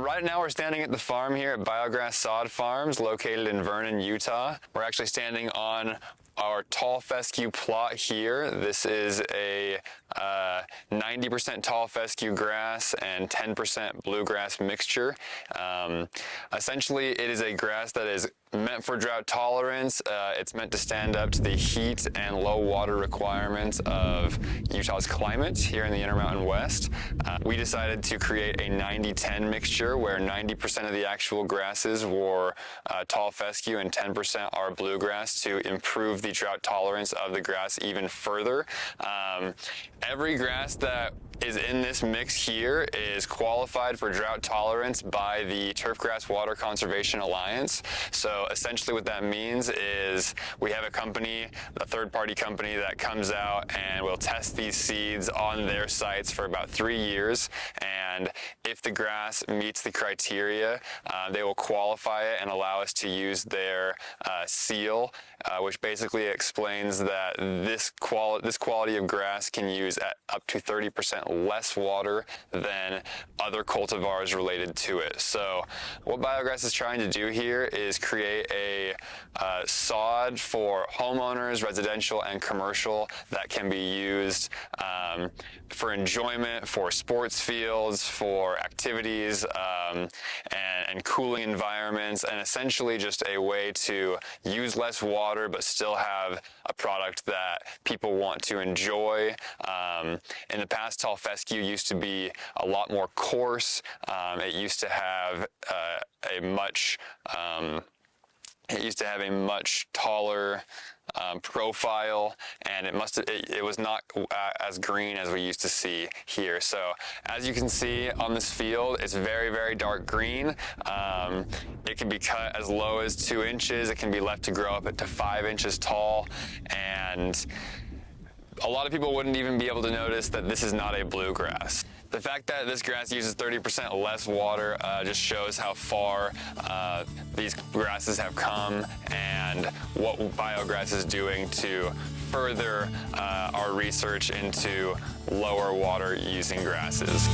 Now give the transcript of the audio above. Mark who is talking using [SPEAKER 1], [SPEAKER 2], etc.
[SPEAKER 1] Right now we're standing at the farm here at BioGrass Sod Farms, located in Vernon, Utah. We're actually standing on our tall fescue plot here. This is a 90% tall fescue grass and 10% bluegrass mixture. Essentially, it is a grass that is meant for drought tolerance. It's meant to stand up to the heat and low water requirements of Utah's climate here in the Intermountain West. We decided to create a 90-10 mixture where 90% of the actual grasses were tall fescue and 10% are bluegrass to improve the drought tolerance of the grass even further. Every grass that is in this mix here is qualified for drought tolerance by the Turfgrass Water Conservation Alliance. So essentially what that means is we have a company, a third-party company that comes out and will test these seeds on their sites for about 3 years, and if the grass meets the criteria, they will qualify it and allow us to use their seal, which basically explains that this quality of grass can use at up to 30% less water than other cultivars related to it. So what BioGrass is trying to do here is create a sod for homeowners, residential and commercial, that can be used for enjoyment, for sports fields, for activities, and cooling environments, and essentially just a way to use less water but still have a product that people want to enjoy. In the past, tall fescue used to be a lot more coarse. It used to have a much taller profile, and it was not as green as we used to see here. So as you can see on this field, it's very, very dark green. It can be cut as low as 2 inches. It can be left to grow up to 5 inches tall, and a lot of people wouldn't even be able to notice that this is not a bluegrass. The fact that this grass uses 30% less water just shows how far these grasses have come and what BioGrass is doing to further our research into lower water using grasses.